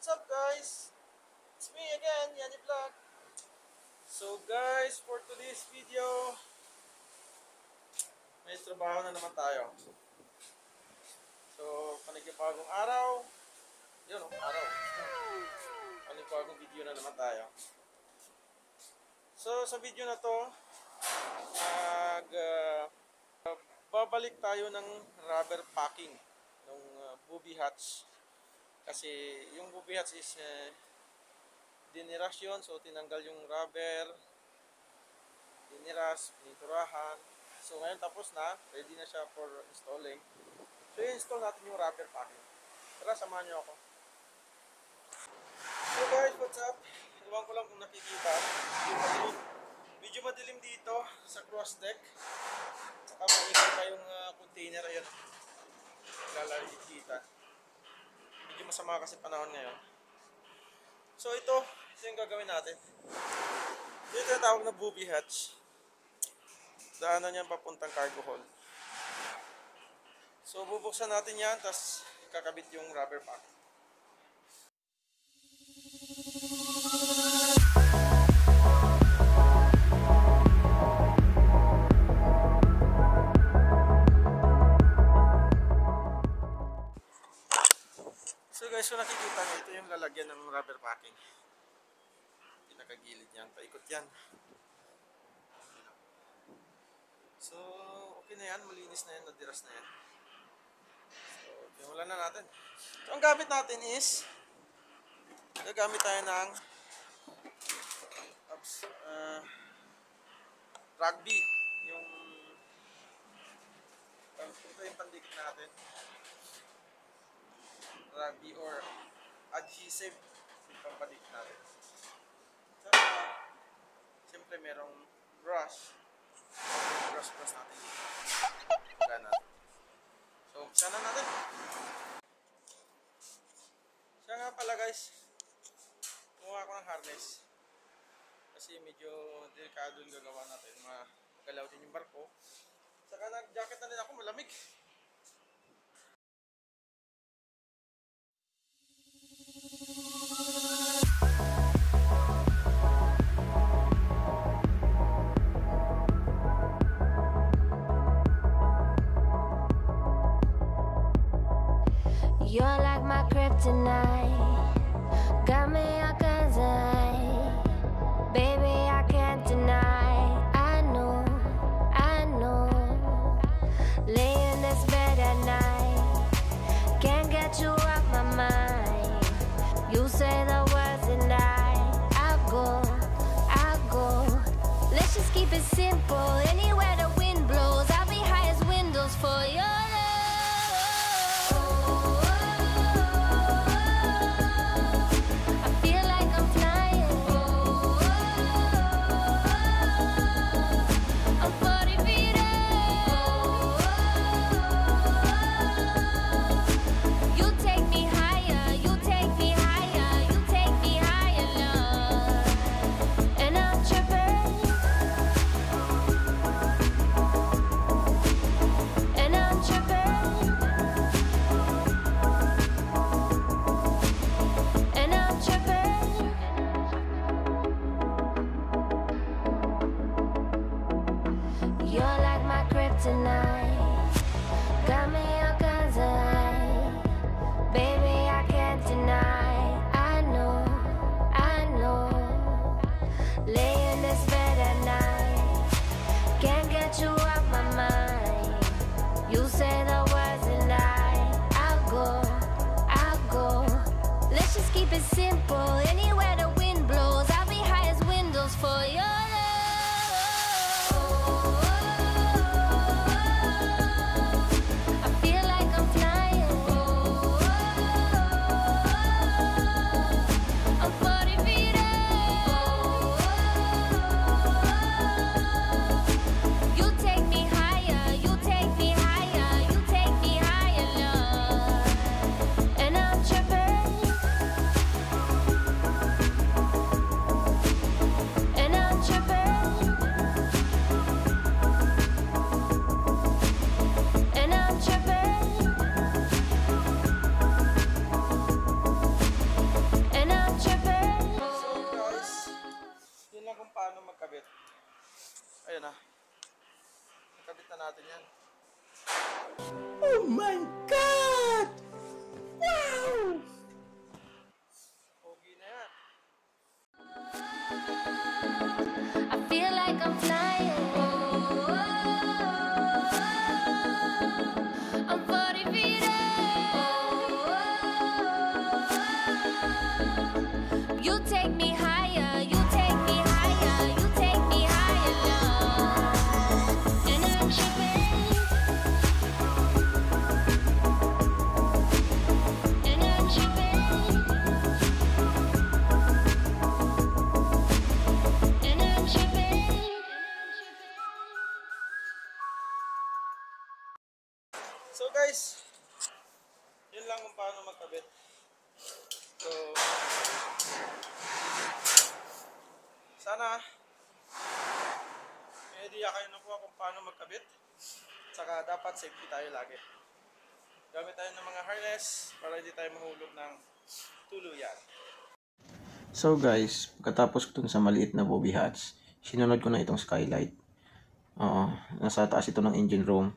what's up guys? It's me again, Yanni Vlog. So guys, for today's video, may trabaho na naman tayo. So, panigibagong araw. Yun, araw. Panigibagong video na naman tayo. So, sa video na to, babalik tayo ng rubber packing ng booby hatch. Kasi yung booby hatch is diniras yun, so tinanggal yung rubber, diniras, piniturahan. So ngayon tapos na, ready na siya for installing. So i-install natin yung rubber packing. Tara, samahan nyo ako. So guys, what's up? Iwan ko lang kung nakikita. Medyo madilim dito sa cross deck. Saka maingay pa yung container. Ayan, lalakita. Medyo masama kasi panahon ngayon. So ito yung gagawin natin. Ito yung tawag na booby hatch. Daanan yan papuntang cargo hold. So bubuksan natin yan, tapos kakabit yung rubber pack. So guys, kung nakikita nyo, ito yung lalagyan ng rubber packing. Pinakagilid yan, paikot yan. So, okay na yan, malinis na yan, nadiras na yan. So, simulan na natin. So, ang gamit natin is, gagamit tayo ng rugby. Ito yung pandikit natin. Rugby or adhesive yung pampadik natin. So, siyempre merong brush natin dito. Gana. So, umpisa na natin. Siya nga pala guys, kumuha ko ng harness kasi medyo delikado yung gagawa natin. Magalaw din yung barko. Saka nag-jacket na din ako, malamig. You're like my kryptonite, got me on consignment. Baby, I can't deny. I know. Lay in this bed at night, can't get you off my mind. You say the words and I'll go. Let's just keep it simple. Anywhere the wind blows, I'll be high as windows for your love. You're like my kryptonite, got me on consignment. Baby, I can't deny. I know. Lay in this bed at night, can't get you off my mind. You say the words and I'll go. Let's just keep it simple. Anywhere the wind blows, I'll be high as windows for your love. And I'm natin yan. Oh my God! Wow! Pogi na yan. I feel like I'm flying. I'm 40 feet up. You take me higher, you take me higher, you take me higher, love. And I'm tripping. And I'm tripping. And I'm tripping. So guys, yun lang kung paano magkabit. So, sana may idea kayo na po kung paano magkabit. Saka dapat safety tayo lagi. Gamit tayo ng mga harness para hindi tayo mahulog ng tuluyan. So guys, pagkatapos ko dun sa maliit na bobby hats, sinunod ko na itong skylight. Oo, nasa taas ito ng engine room.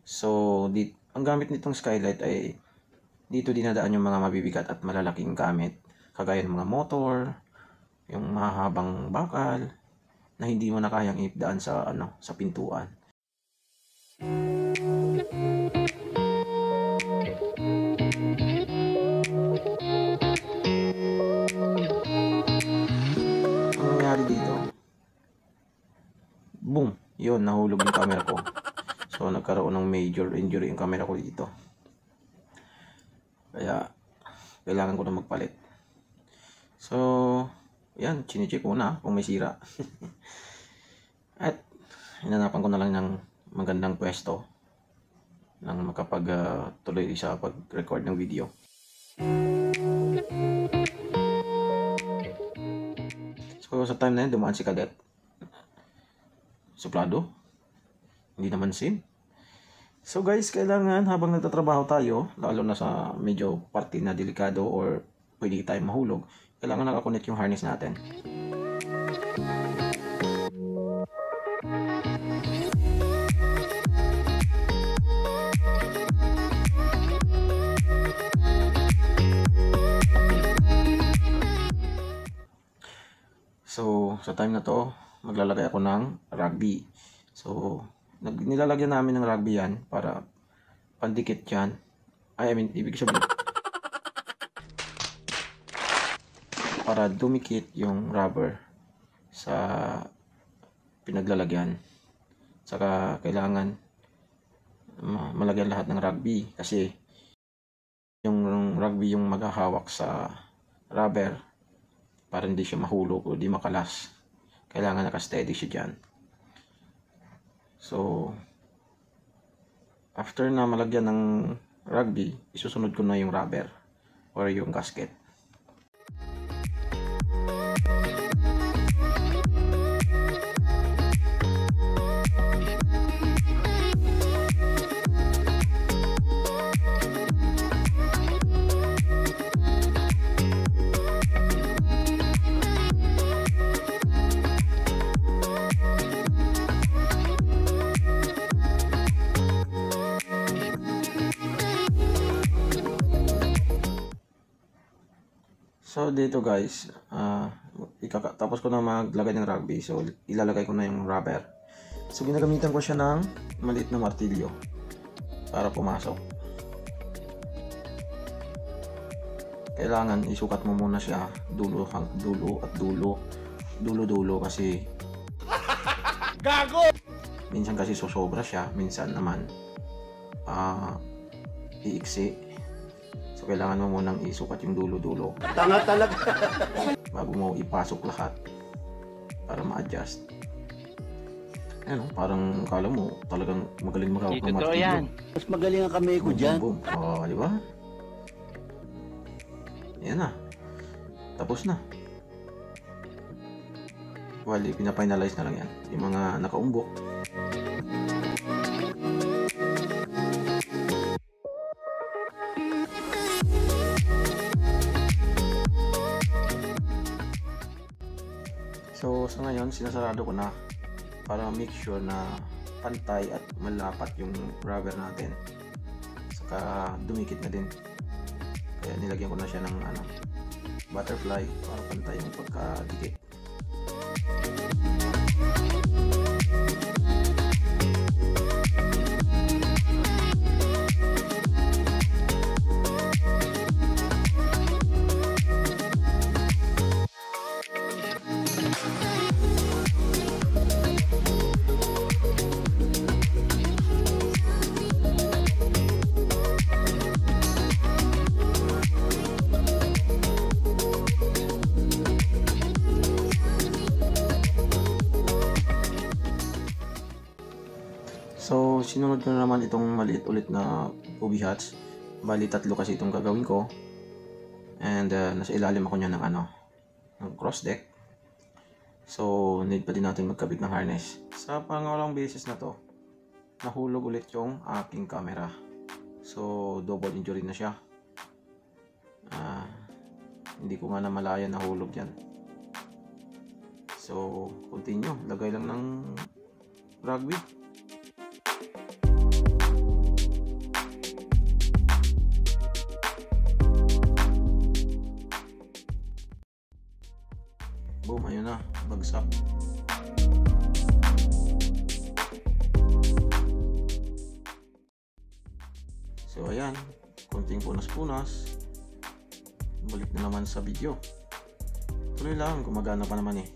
So, ang gamit nitong skylight ay dito dinadaan yung mga mabibigat at malalaking gamit. Kagaya ng mga motor, yung mahahabang bakal, na hindi mo na kayang ipdaan sa, sa pintuan. Ang nangyari dito, boom, yun, nahulog yung camera ko. So, nagkaroon ng major injury yung camera ko dito. Kaya, kailangan ko na magpalit. So, yan, chinecheck ko na kung may sira. At, hinanapan ko na lang ng magandang pwesto nang makapag-tuloy sa pag-record ng video. So, sa time na yun, dumaan si Cadet. Suplado. Hindi naman sin. So guys, kailangan habang nagtatrabaho tayo, lalo na sa medyo parte na delikado or pwede tayo mahulog, kailangan nakakonect yung harness natin. So, sa time na to, maglalagay ako ng rugby. So, nilalagyan namin ng rugby yan para pandikit yan. Ibig sabihin, para dumikit yung rubber sa pinaglalagyan. Saka kailangan malagyan lahat ng rugby kasi yung rugby yung maghahawak sa rubber para hindi siya mahulog o di makalas. Kailangan naka-steady siya dyan. So, after na malagyan ng rugby, isusunod ko na yung rubber or yung gasket. So dito guys, tapos ko na maglagay ng rugby, so ilalagay ko na yung rubber. So ginagamitan ko siya ng maliit na martilyo para pumasok. Kailangan isukat mo muna siya dulo at dulo kasi Gago! minsan kasi sosobra siya, minsan naman iiksi. So, kailangan mo munang isukat yung dulo-dulo Tanga talaga. bago mo ipasok lahat para ma-adjust. Ano, parang kala mo talagang magaling makawak ng martilyo. yan. Mas magaling ang kamay ko dyan. Boom, boom. Oh, di ba? Yan na. Tapos na. Well, pinafinalize na lang yan. Yung mga nakaumbok. So, sa ngayon, sinasarado ko na para make sure na pantay at malapat yung rubber natin. Saka dumikit na din. Kaya nilagyan ko na siya ng butterfly para pantay yung pagkadikit. So, sinunod ko na naman itong maliit ulit na bobby hats. Bali, 3 kasi itong gagawin ko. And nasa ilalim ako niya ng ng cross deck. So, need pa din natin magkabit ng harness. Sa pangalawang beses na to, nahulog ulit yung aking camera. So, double injury na siya. Hindi ko nga namalayan nahulog yan. So, continue. Lagay lang ng rugby. Boom, ayun na, bagsak. So ayan, konting punas-punas. Balik na naman sa video. Tuloy lang, gumagana pa naman eh.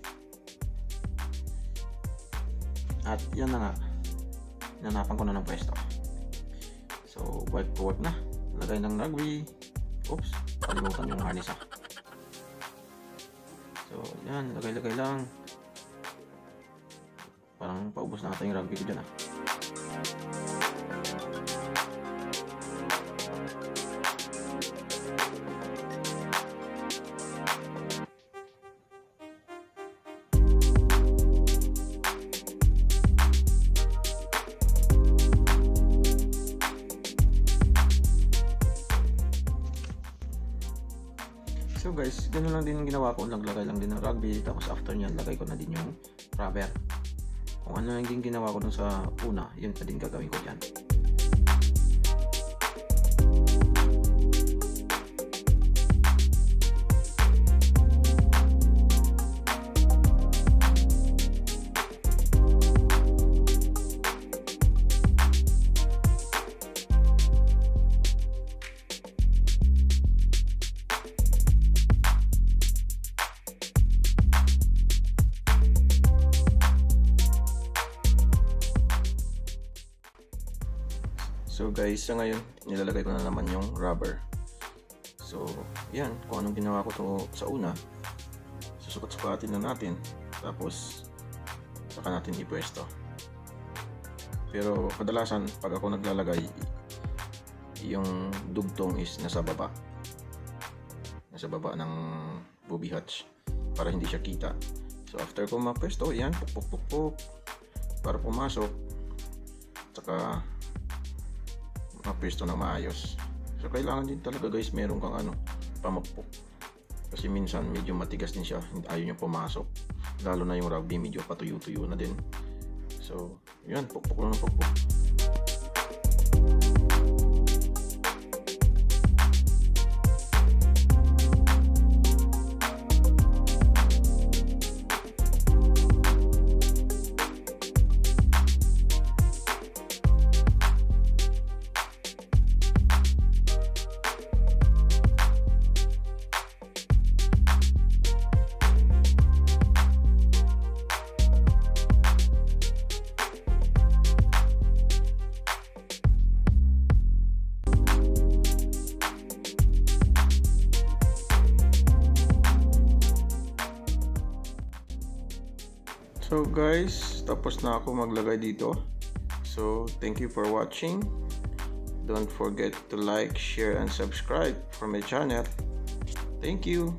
At yan na nga, nanapan ko na ng pwesto. So work to work na. Lagay ng rugby. Oops, kalimutan yung harness . So, yan, lagay-lagay lang. Parang paubos na ata yung rugby ko dyan . So guys, ganun lang din yung ginawa ko. Naglagay lang din ng rugby. Tapos after nyan, lagay ko na din yung rubber. Kung ano lang din ginawa ko dun sa una, yun pa din gagawin ko dyan. So guys, sa ngayon, nilalagay ko na naman yung rubber. So, yan. Kung anong ginawa ko to sa una, susukat-sukatin na natin. Tapos, saka natin ipwesto. Pero, kadalasan, pag ako naglalagay, yung dugtong is nasa baba. Nasa baba ng bobby hatch. Para hindi siya kita. So, after ko mapwesto, yan. Puk-puk-puk-puk. Para pumasok. Saka, mapesto na maayos. So kailangan din talaga guys meron kang pamapok. Kasi minsan medyo matigas din siya, ayaw niya pumasok. Lalo na yung rugby medyo patuyo-tuyo na din. So yan, pukpok lang ng pukpok. So guys, tapos na ako maglagay dito. So thank you for watching. Don't forget to like, share, and subscribe for my channel. Thank you.